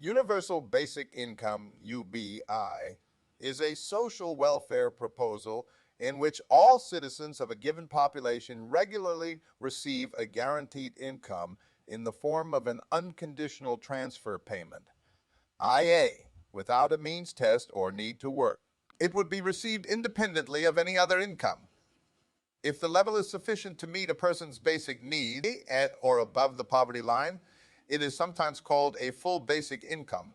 Universal Basic Income, UBI, is a social welfare proposal in which all citizens of a given population regularly receive a guaranteed income in the form of an unconditional transfer payment, IA, without a means test or need to work. It would be received independently of any other income. If the level is sufficient to meet a person's basic needs at or above the poverty line, it is sometimes called a full basic income.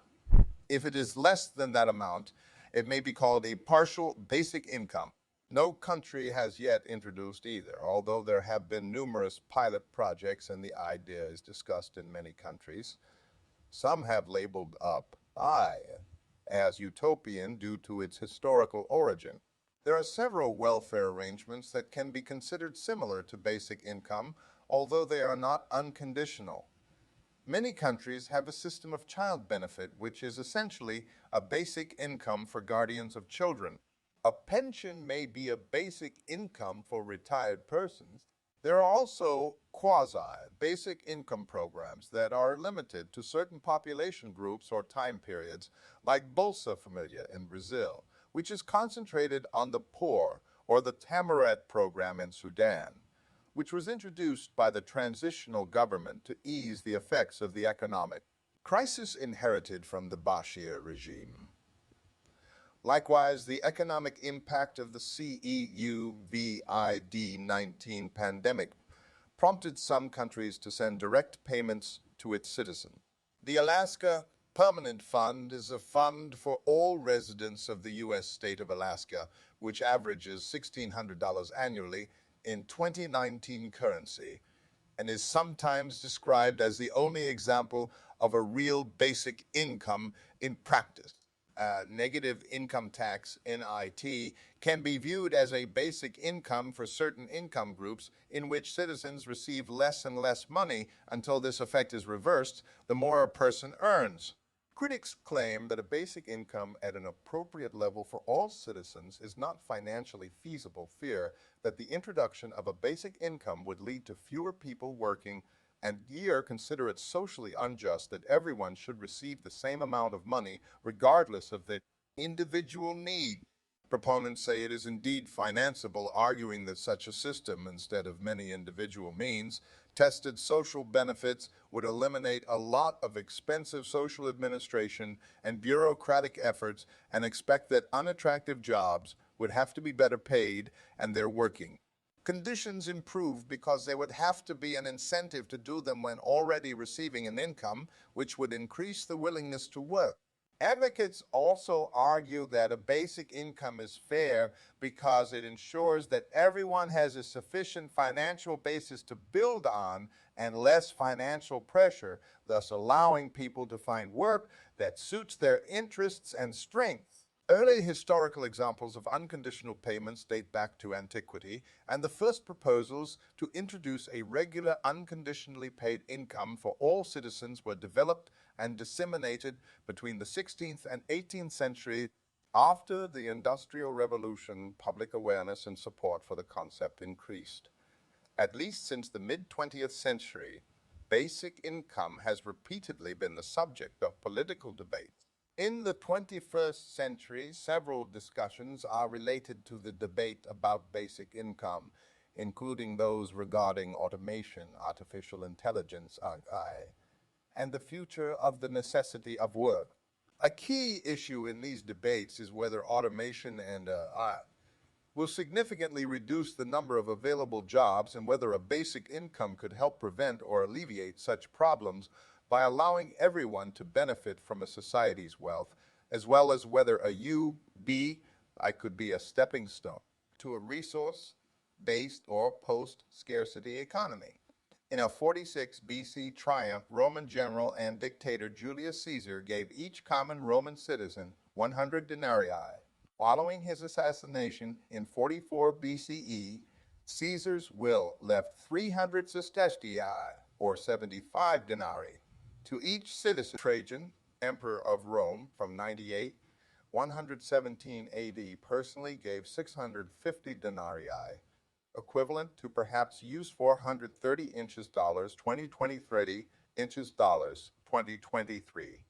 If it is less than that amount, it may be called a partial basic income. No country has yet introduced either, although there have been numerous pilot projects and the idea is discussed in many countries. Some have labeled up I as utopian due to its historical origin. There are several welfare arrangements that can be considered similar to basic income, although they are not unconditional. Many countries have a system of child benefit, which is essentially a basic income for guardians of children. A pension may be a basic income for retired persons. There are also quasi-basic income programs that are limited to certain population groups or time periods, like Bolsa Familia in Brazil, which is concentrated on the poor, or the Tamaret program in Sudan, which was introduced by the transitional government to ease the effects of the economic crisis inherited from the Bashir regime. Likewise, the economic impact of the COVID-19 pandemic prompted some countries to send direct payments to its citizens. The Alaska Permanent Fund is a fund for all residents of the U.S. state of Alaska, which averages $1,600 annually in 2019 currency, and is sometimes described as the only example of a real basic income in practice. Negative income tax, NIT, can be viewed as a basic income for certain income groups in which citizens receive less and less money until this effect is reversed the more a person earns. Critics claim that a basic income at an appropriate level for all citizens is not financially feasible, fear that the introduction of a basic income would lead to fewer people working, and consider it socially unjust that everyone should receive the same amount of money regardless of their individual need. Proponents say it is indeed financeable, arguing that such a system, instead of many individual means, tested social benefits would eliminate a lot of expensive social administration and bureaucratic efforts, and expect that unattractive jobs would have to be better paid and they're working conditions improve because there would have to be an incentive to do them when already receiving an income, which would increase the willingness to work. Advocates also argue that a basic income is fair because it ensures that everyone has a sufficient financial basis to build on and less financial pressure, thus allowing people to find work that suits their interests and strengths. Early historical examples of unconditional payments date back to antiquity, and the first proposals to introduce a regular unconditionally paid income for all citizens were developed and disseminated between the 16th and 18th century. After the Industrial Revolution, public awareness and support for the concept increased. At least since the mid-20th century, basic income has repeatedly been the subject of political debate. In the 21st century, several discussions are related to the debate about basic income, including those regarding automation, artificial intelligence, AI, and the future of the necessity of work. A key issue in these debates is whether automation and AI will significantly reduce the number of available jobs and whether a basic income could help prevent or alleviate such problems by allowing everyone to benefit from a society's wealth, as well as whether a UBI could be a stepping stone to a resource-based or post-scarcity economy. In a 46 BC triumph, Roman general and dictator Julius Caesar gave each common Roman citizen 100 denarii. Following his assassination in 44 BCE, Caesar's will left 300 sestertii, or 75 denarii, to each citizen. Trajan, emperor of Rome from 98 117 AD, personally gave 650 denarii, equivalent to perhaps use 430 inches dollars 2023 inches dollars 2023.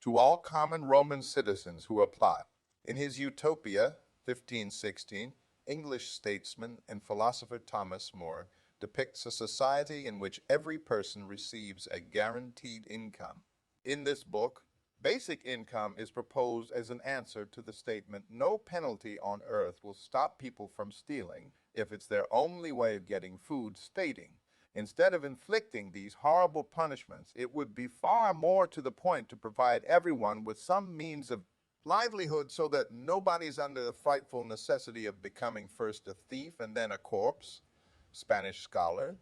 to all common Roman citizens who apply. In his Utopia, 1516, English statesman and philosopher Thomas More depicts a society in which every person receives a guaranteed income. In this book, basic income is proposed as an answer to the statement, no penalty on earth will stop people from stealing if it's their only way of getting food, stating, instead of inflicting these horrible punishments, it would be far more to the point to provide everyone with some means of livelihood so that nobody's under the frightful necessity of becoming first a thief and then a corpse. Spanish scholar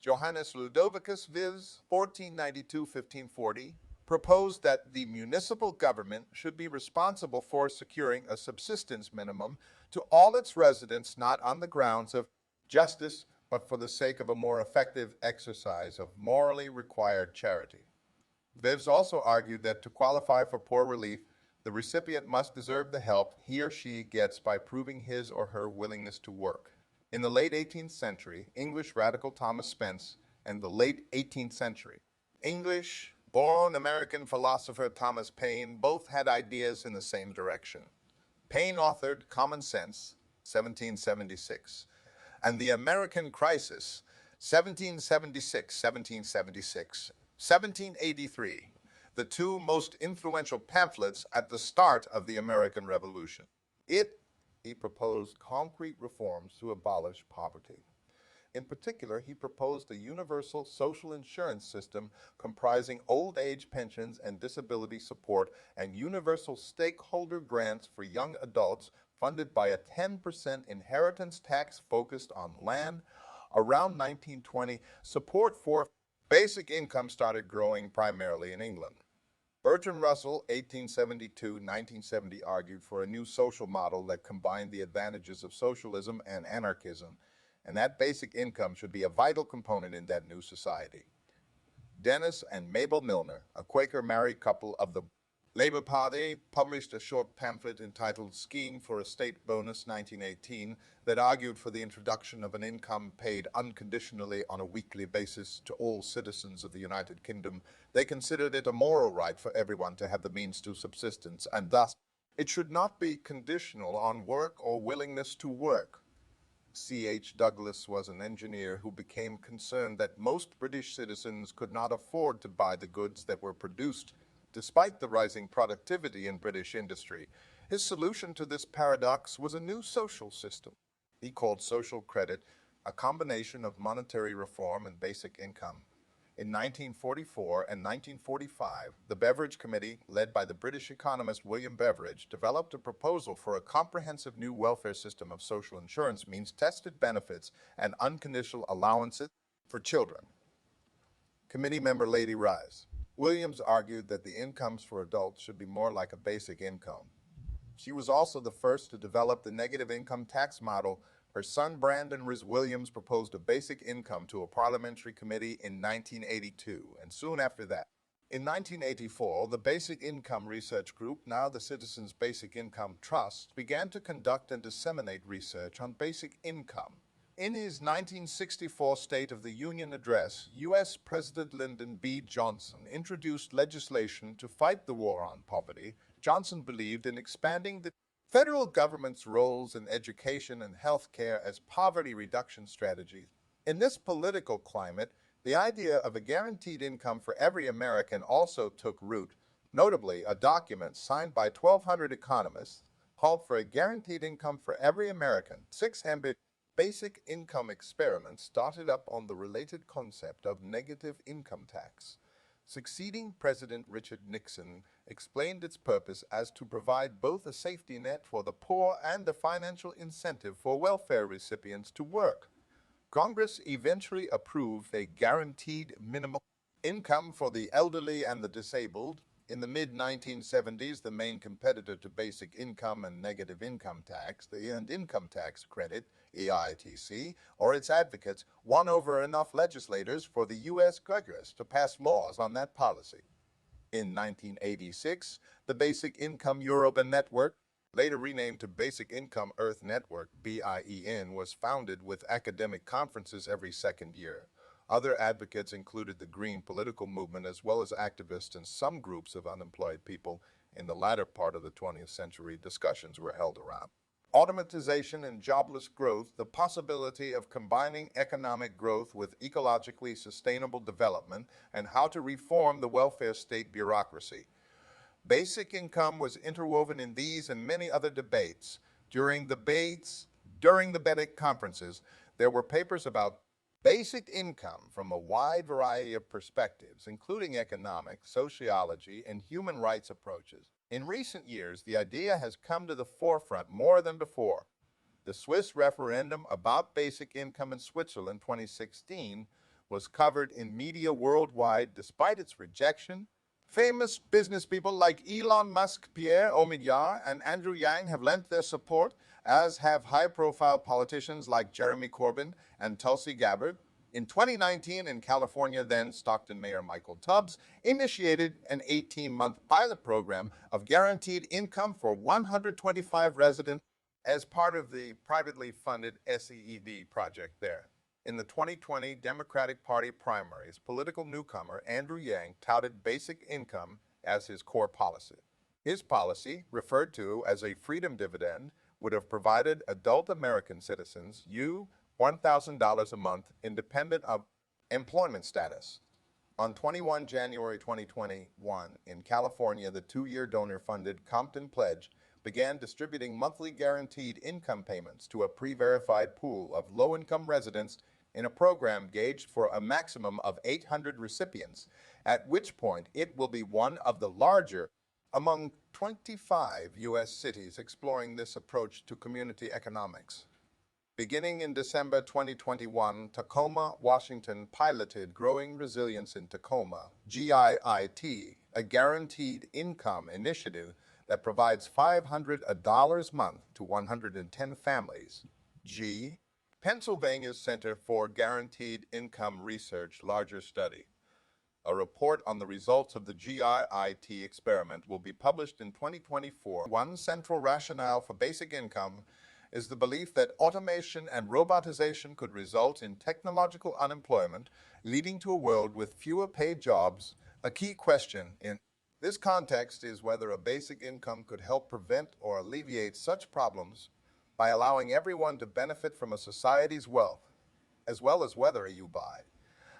Johannes Ludovicus Vives, 1492-1540, proposed that the municipal government should be responsible for securing a subsistence minimum to all its residents, not on the grounds of justice, but for the sake of a more effective exercise of morally required charity. Vives also argued that to qualify for poor relief, the recipient must deserve the help he or she gets by proving his or her willingness to work. In the late 18th century, English radical Thomas Spence and the late 18th century, English-born American philosopher Thomas Paine both had ideas in the same direction. Paine authored Common Sense, 1776, and The American Crisis, 1776, 1783, the two most influential pamphlets at the start of the American Revolution. He proposed concrete reforms to abolish poverty. In particular, he proposed a universal social insurance system comprising old age pensions and disability support and universal stakeholder grants for young adults funded by a 10% inheritance tax focused on land. Around 1920, support for basic income started growing primarily in England. Bertrand Russell, 1872-1970, argued for a new social model that combined the advantages of socialism and anarchism, and that basic income should be a vital component in that new society. Dennis and Mabel Milner, a Quaker married couple of the Labour Party, published a short pamphlet entitled Scheme for a State Bonus 1918 that argued for the introduction of an income paid unconditionally on a weekly basis to all citizens of the United Kingdom. They considered it a moral right for everyone to have the means to subsistence, and thus it should not be conditional on work or willingness to work. C.H. Douglas was an engineer who became concerned that most British citizens could not afford to buy the goods that were produced despite the rising productivity in British industry. His solution to this paradox was a new social system he called social credit, a combination of monetary reform and basic income. In 1944 and 1945, the Beveridge Committee, led by the British economist William Beveridge, developed a proposal for a comprehensive new welfare system of social insurance means tested benefits and unconditional allowances for children. Committee member Lady Rise. Williams argued that the incomes for adults should be more like a basic income. She was also the first to develop the negative income tax model. Her son Brandon Williams proposed a basic income to a parliamentary committee in 1982, and soon after that, in 1984, the Basic Income Research Group, now the Citizens Basic Income Trust, began to conduct and disseminate research on basic income. In his 1964 State of the Union address, U.S. President Lyndon B. Johnson introduced legislation to fight the war on poverty. Johnson believed in expanding the federal government's roles in education and health care as poverty reduction strategies. In this political climate, the idea of a guaranteed income for every American also took root. Notably, a document signed by 1,200 economists called for a guaranteed income for every American. 6 ambitious basic income experiments started up on the related concept of negative income tax. Succeeding President Richard Nixon explained its purpose as to provide both a safety net for the poor and a financial incentive for welfare recipients to work. Congress eventually approved a guaranteed minimum income for the elderly and the disabled. In the mid-1970s, the main competitor to basic income and negative income tax, the Earned Income Tax Credit, EITC, or its advocates, won over enough legislators for the U.S. Congress to pass laws on that policy. In 1986, the Basic Income Europa Network, later renamed to Basic Income Earth Network, BIEN, was founded with academic conferences every second year. Other advocates included the Green political movement as well as activists and some groups of unemployed people. In the latter part of the 20th century, discussions were held around automatization and jobless growth, the possibility of combining economic growth with ecologically sustainable development, and how to reform the welfare state bureaucracy. Basic income was interwoven in these and many other debates. During the Bedic conferences, there were papers about basic income from a wide variety of perspectives, including economic, sociology, and human rights approaches. In recent years, the idea has come to the forefront more than before. The Swiss referendum about basic income in Switzerland 2016 was covered in media worldwide despite its rejection. Famous business people like Elon Musk, Pierre Omidyar, and Andrew Yang have lent their support, as have high-profile politicians like Jeremy Corbyn and Tulsi Gabbard. In 2019, in California, then Stockton Mayor Michael Tubbs initiated an 18-month pilot program of guaranteed income for 125 residents as part of the privately funded SEED project there. In the 2020 Democratic Party primaries, political newcomer Andrew Yang touted basic income as his core policy. His policy, referred to as a freedom dividend, would have provided adult American citizens $1,000 a month independent of employment status. On 21 January 2021, in California, the two-year donor-funded Compton Pledge began distributing monthly guaranteed income payments to a pre-verified pool of low-income residents in a program gauged for a maximum of 800 recipients, at which point it will be one of the larger among 25 U.S. cities exploring this approach to community economics. Beginning in December 2021, Tacoma, Washington piloted Growing Resilience in Tacoma, GIIT, a guaranteed income initiative that provides $500 a month to 110 families. Pennsylvania's Center for Guaranteed Income Research larger study. A report on the results of the GIIT experiment will be published in 2024. One central rationale for basic income is the belief that automation and robotization could result in technological unemployment, leading to a world with fewer paid jobs. A key question in this context is whether a basic income could help prevent or alleviate such problems by allowing everyone to benefit from a society's wealth, as well as whether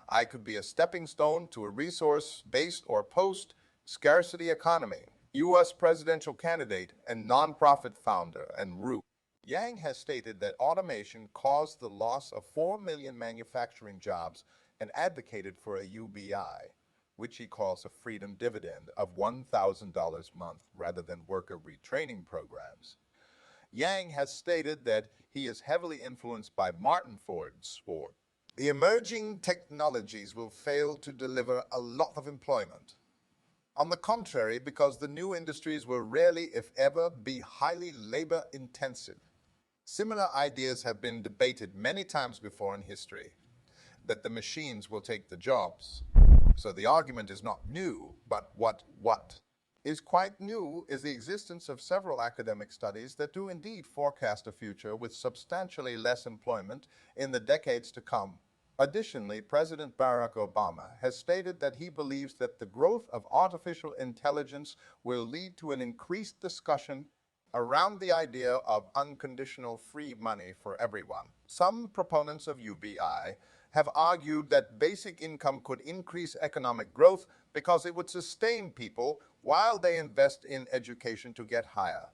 I could be a stepping stone to a resource-based or post-scarcity economy. U.S. presidential candidate and nonprofit founder and Ru Yang has stated that automation caused the loss of 4 million manufacturing jobs and advocated for a UBI, which he calls a freedom dividend of $1,000 a month rather than worker retraining programs. Yang has stated that he is heavily influenced by Martin Ford's Ford. The emerging technologies will fail to deliver a lot of employment. On the contrary, because the new industries will rarely, if ever, be highly labor-intensive. Similar ideas have been debated many times before in history, that the machines will take the jobs. So the argument is not new, but what is quite new is the existence of several academic studies that do indeed forecast a future with substantially less employment in the decades to come. Additionally, President Barack Obama has stated that he believes that the growth of artificial intelligence will lead to an increased discussion around the idea of unconditional free money for everyone. Some proponents of UBI have argued that basic income could increase economic growth because it would sustain people while they invest in education to get higher,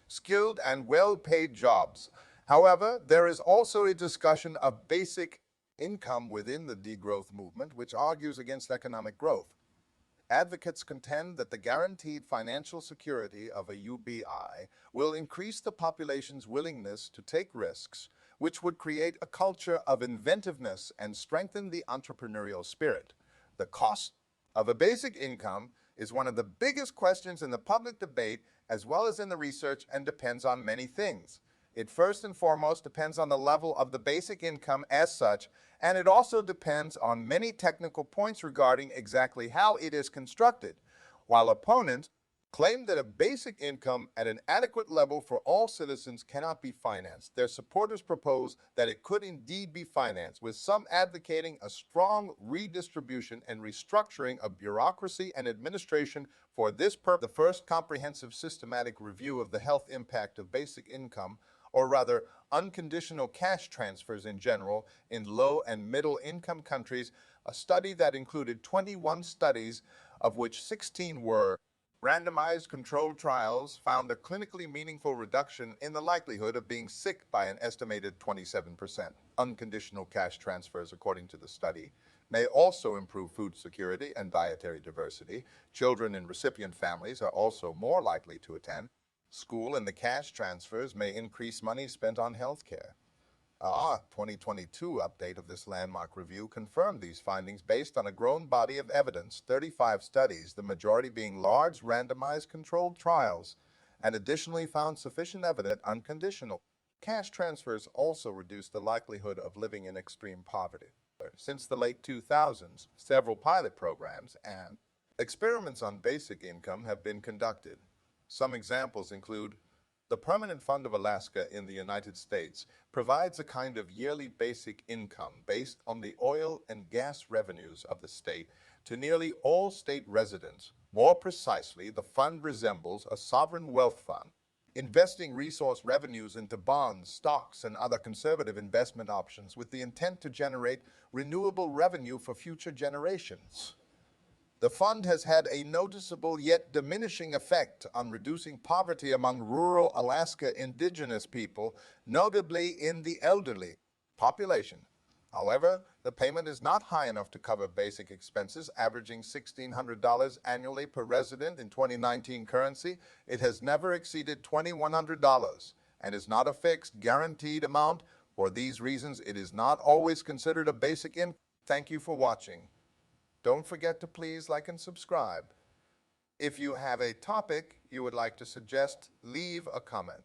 skilled and well-paid jobs. However, there is also a discussion of basic income within the degrowth movement, which argues against economic growth. Advocates contend that the guaranteed financial security of a UBI will increase the population's willingness to take risks, which would create a culture of inventiveness and strengthen the entrepreneurial spirit. The cost of a basic income is one of the biggest questions in the public debate as well as in the research and depends on many things. It first and foremost depends on the level of the basic income as such, and it also depends on many technical points regarding exactly how it is constructed. While opponents claimed that a basic income at an adequate level for all citizens cannot be financed. Their supporters proposed that it could indeed be financed, with some advocating a strong redistribution and restructuring of bureaucracy and administration for this purpose. The first comprehensive systematic review of the health impact of basic income, or rather unconditional cash transfers in general, in low and middle income countries, a study that included 21 studies, of which 16 were randomized controlled trials, found a clinically meaningful reduction in the likelihood of being sick by an estimated 27%. Unconditional cash transfers, according to the study, may also improve food security and dietary diversity. Children in recipient families are also more likely to attend school, and the cash transfers may increase money spent on health care. Our 2022 update of this landmark review confirmed these findings based on a growing body of evidence, 35 studies, the majority being large randomized controlled trials, and additionally found sufficient evidence that unconditional cash transfers also reduce the likelihood of living in extreme poverty. Since the late 2000s, several pilot programs and experiments on basic income have been conducted. Some examples include the Permanent Fund of Alaska in the United States provides a kind of yearly basic income based on the oil and gas revenues of the state to nearly all state residents. More precisely, the fund resembles a sovereign wealth fund, investing resource revenues into bonds, stocks, and other conservative investment options with the intent to generate renewable revenue for future generations. The fund has had a noticeable yet diminishing effect on reducing poverty among rural Alaska indigenous people, notably in the elderly population. However, the payment is not high enough to cover basic expenses, averaging $1,600 annually per resident in 2019 currency. It has never exceeded $2,100 and is not a fixed, guaranteed amount. For these reasons, it is not always considered a basic income. Thank you for watching. Don't forget to please like and subscribe. If you have a topic you would like to suggest, leave a comment.